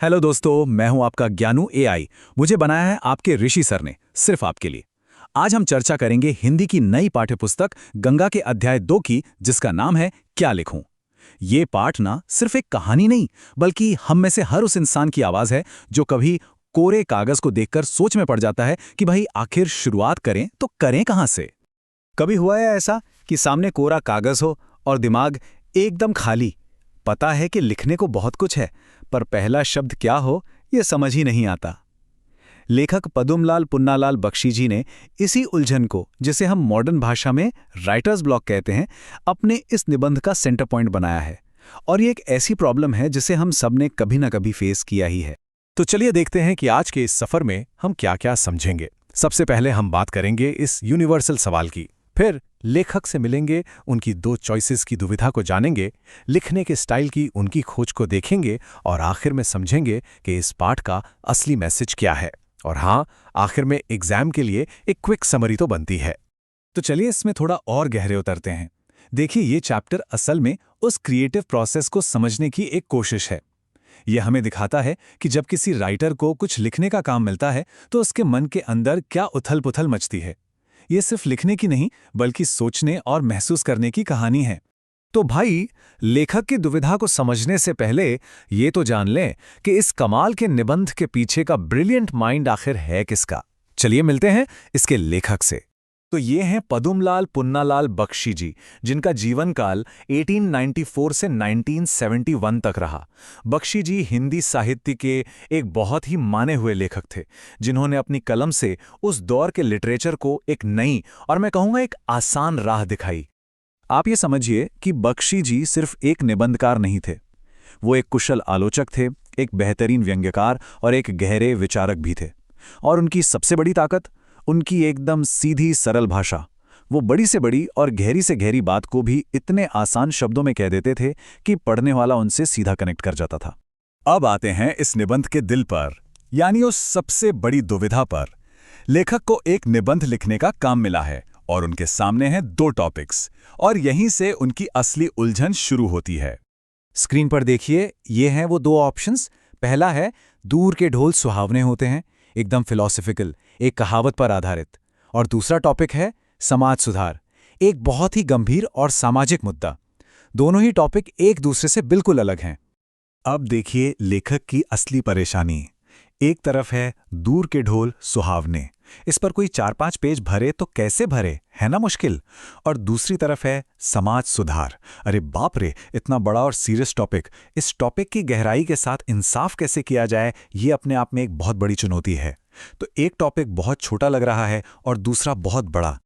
Hello दोस्तों, मैं हूं आपका ज्ञानू एआई। मुझे बनाया है आपके ऋषि सर ने, सिर्फ आपके लिए। आज हम चर्चा करेंगे हिंदी की नई पाठ्यपुस्तक गंगा के अध्याय 2 की, जिसका नाम है क्या लिखूं। ये पाठ ना सिर्फ एक कहानी नहीं, बल्कि हम में से हर उस इंसान की आवाज है जो कभी कोरे कागज को देखकर सोच में पड़ जाता है कि भाई आखिर शुरुआत करें तो करें कहां से। कभी हुआ है ऐसा कि सामने कोरा कागज हो और दिमाग एकदम खाली। पता है कि लिखने को बहुत कुछ है, पर पहला शब्द क्या हो यह समझ ही नहीं आता। लेखक पदुमलाल पुन्नालाल बख्शी जी ने इसी उलझन को, जिसे हम मॉडर्न भाषा में राइटर्स ब्लॉक कहते हैं, अपने इस निबंध का सेंटर पॉइंट बनाया है। और ये एक ऐसी प्रॉब्लम है जिसे हम सब ने कभी ना कभी फेस किया ही है। तो चलिए देखते हैं कि आज के इस सफर में हम क्या क्या समझेंगे। सबसे पहले हम बात करेंगे इस यूनिवर्सल सवाल की, फिर लेखक से मिलेंगे, उनकी 2 चॉइसेस की दुविधा को जानेंगे, लिखने के स्टाइल की उनकी खोज को देखेंगे और आखिर में समझेंगे कि इस पाठ का असली मैसेज क्या है। और हाँ, आखिर में एग्जाम के लिए एक क्विक समरी तो बनती है। तो चलिए इसमें थोड़ा और गहरे उतरते हैं। देखिए, ये चैप्टर असल में उस क्रिएटिव प्रोसेस को समझने की एक कोशिश है। यह हमें दिखाता है कि जब किसी राइटर को कुछ लिखने का काम मिलता है तो उसके मन के अंदर क्या उथल-पुथल मचती है। ये सिर्फ लिखने की नहीं, बल्कि सोचने और महसूस करने की कहानी है। तो भाई, लेखक की दुविधा को समझने से पहले ये तो जान लें कि इस कमाल के निबंध के पीछे का ब्रिलियंट माइंड आखिर है किसका। चलिए मिलते हैं इसके लेखक से। तो ये हैं पदुमलाल पुन्नालाल बख्शी जी, जिनका जीवन काल 1894 से 1971 तक रहा। बख्शी जी हिंदी साहित्य के एक बहुत ही माने हुए लेखक थे, जिन्होंने अपनी कलम से उस दौर के लिटरेचर को एक नई और मैं कहूँगा एक आसान राह दिखाई। आप ये समझिए कि बख्शी जी सिर्फ एक निबंधकार नहीं थे, वो एक कुशल आलोचक थे, एक बेहतरीन व्यंग्यकार और एक गहरे विचारक भी थे। और उनकी सबसे बड़ी ताकत, उनकी एकदम सीधी सरल भाषा। वो बड़ी से बड़ी और गहरी से गहरी बात को भी इतने आसान शब्दों में कह देते थे कि पढ़ने वाला उनसे सीधा कनेक्ट कर जाता था। अब आते हैं इस निबंध के दिल पर, यानी उस सबसे बड़ी दुविधा पर। लेखक को एक निबंध लिखने का काम मिला है और उनके सामने हैं 2 टॉपिक्स, और यहीं से उनकी असली उलझन शुरू होती है। स्क्रीन पर देखिए, ये हैं वो 2 ऑप्शंस। पहला है दूर के ढोल सुहावने होते हैं, एकदम फिलॉसफिकल, एक कहावत पर आधारित। और दूसरा टॉपिक है समाज सुधार, एक बहुत ही गंभीर और सामाजिक मुद्दा। दोनों ही टॉपिक एक दूसरे से बिल्कुल अलग हैं। अब देखिए लेखक की असली परेशानी। एक तरफ है दूर के ढोल सुहावने, इस पर कोई 4-5 पेज भरे तो कैसे भरे, है ना मुश्किल। और दूसरी तरफ है समाज सुधार। अरे बाप रे, इतना बड़ा और सीरियस टॉपिक, इस टॉपिक की गहराई के साथ इंसाफ कैसे किया जाए, ये अपने आप में एक बहुत बड़ी चुनौती है। तो एक टॉपिक बहुत छोटा लग रहा है और दूसरा बहुत बड़ा।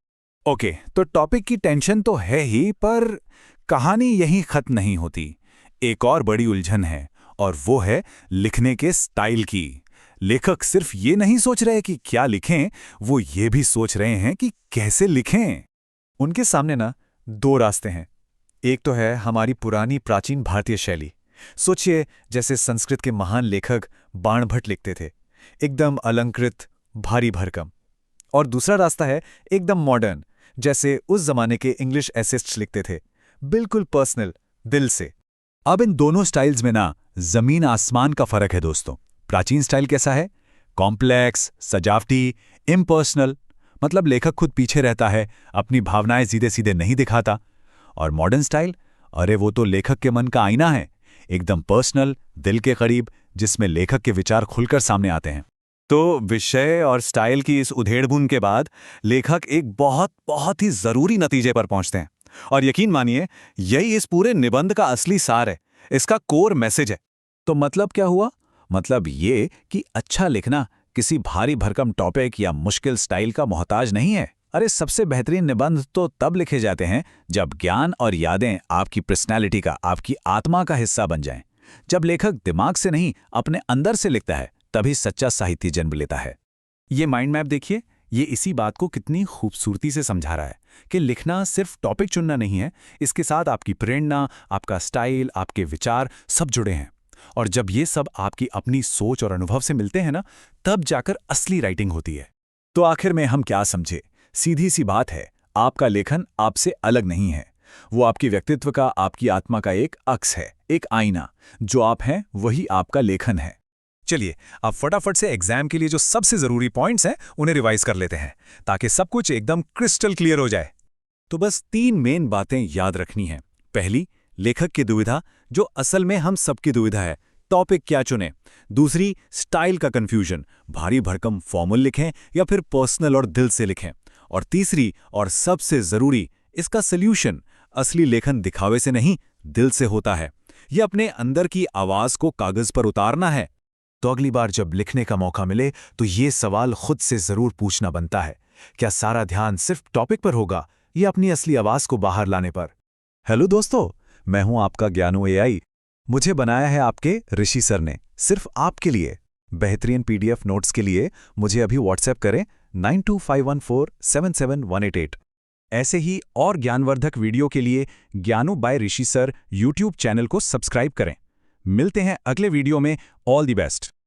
ओके, तो टॉपिक की टेंशन तो है ही, पर कहानी यहीं खत्म नहीं होती। एक और बड़ी उलझन है, और वो है लिखने के स्टाइल की। लेखक सिर्फ ये नहीं सोच रहे कि क्या लिखें, वो ये भी सोच रहे हैं कि कैसे लिखें। उनके सामने ना 2 रास्ते हैं। एक तो है हमारी पुरानी प्राचीन भारतीय शैली। सोचिए, जैसे संस्कृत के महान लेखक बाणभट्ट लिखते थे, एकदम अलंकृत, भारी भरकम। और दूसरा रास्ता है एकदम मॉडर्न, जैसे उस जमाने के इंग्लिश एसेइस्ट लिखते थे, बिल्कुल पर्सनल, दिल से। अब इन दोनों स्टाइल्स में ना जमीन आसमान का फर्क है दोस्तों। प्राचीन स्टाइल कैसा है? कॉम्प्लेक्स, सजावटी, इम्पर्सनल, मतलब लेखक खुद पीछे रहता है, अपनी भावनाएं सीधे सीधे नहीं दिखाता। और मॉडर्न स्टाइल, अरे वो तो लेखक के मन का आईना है, एकदम पर्सनल, दिल के करीब, जिसमें लेखक के विचार खुलकर सामने आते हैं। तो विषय और स्टाइल की इस उधेड़-बुन के बाद लेखक एक बहुत बहुत ही जरूरी नतीजे पर पहुंचते हैं। और यकीन मानिए, यही इस पूरे निबंध का असली सार है, इसका कोर मैसेज है। तो मतलब क्या हुआ? मतलब ये कि अच्छा लिखना किसी भारी भरकम टॉपिक या मुश्किल स्टाइल का मोहताज नहीं है। अरे सबसे बेहतरीन निबंध तो तब लिखे जाते हैं जब ज्ञान और यादें आपकी पर्सनैलिटी का, आपकी आत्मा का हिस्सा बन जाएं। जब लेखक दिमाग से नहीं, अपने अंदर से लिखता है, तभी सच्चा साहित्य जन्म लेता है। ये माइंड मैप देखिए, ये इसी बात को कितनी खूबसूरती से समझा रहा है कि लिखना सिर्फ टॉपिक चुनना नहीं है, इसके साथ आपकी प्रेरणा, आपका स्टाइल, आपके विचार सब जुड़े हैं। और जब ये सब आपकी अपनी सोच और अनुभव से मिलते हैं ना, तब जाकर असली राइटिंग होती है। तो आखिर में हम क्या समझे? सीधी सी बात है, आपका लेखन आपसे अलग नहीं है। वो आपके व्यक्तित्व का, आपकी आत्मा का एक अक्स है, एक आईना। जो आप हैं वही आपका लेखन है। चलिए अब फटाफट से एग्जाम के लिए जो सबसे जरूरी पॉइंट्स हैं उन्हें रिवाइज कर लेते हैं ताकि सब कुछ एकदम क्रिस्टल क्लियर हो जाए। तो बस 3 मेन बातें याद रखनी हैं। पहली, लेखक की दुविधा, जो असल में हम सबकी दुविधा है, टॉपिक क्या चुनें। दूसरी, स्टाइल का कंफ्यूजन, भारी भरकम फॉर्मल लिखें या फिर पर्सनल और दिल से लिखें। और तीसरी और सबसे जरूरी, इसका सल्यूशन, असली लेखन दिखावे से नहीं, दिल से होता है। ये अपने अंदर की आवाज को कागज पर उतारना है। तो अगली बार जब लिखने का मौका मिले तो ये सवाल खुद से जरूर पूछना बनता है, क्या सारा ध्यान सिर्फ टॉपिक पर होगा या अपनी असली आवाज को बाहर लाने पर। हेलो दोस्तों, मैं हूं आपका ज्ञानू एआई। मुझे बनाया है आपके ऋषि सर ने, सिर्फ आपके लिए। बेहतरीन पीडीएफ नोट्स के लिए मुझे अभी व्हाट्सएप करें 9251477188। ऐसे ही और ज्ञानवर्धक वीडियो के लिए ज्ञानू बाय ऋषि सर यूट्यूब चैनल को सब्सक्राइब करें। मिलते हैं अगले वीडियो में। All the best.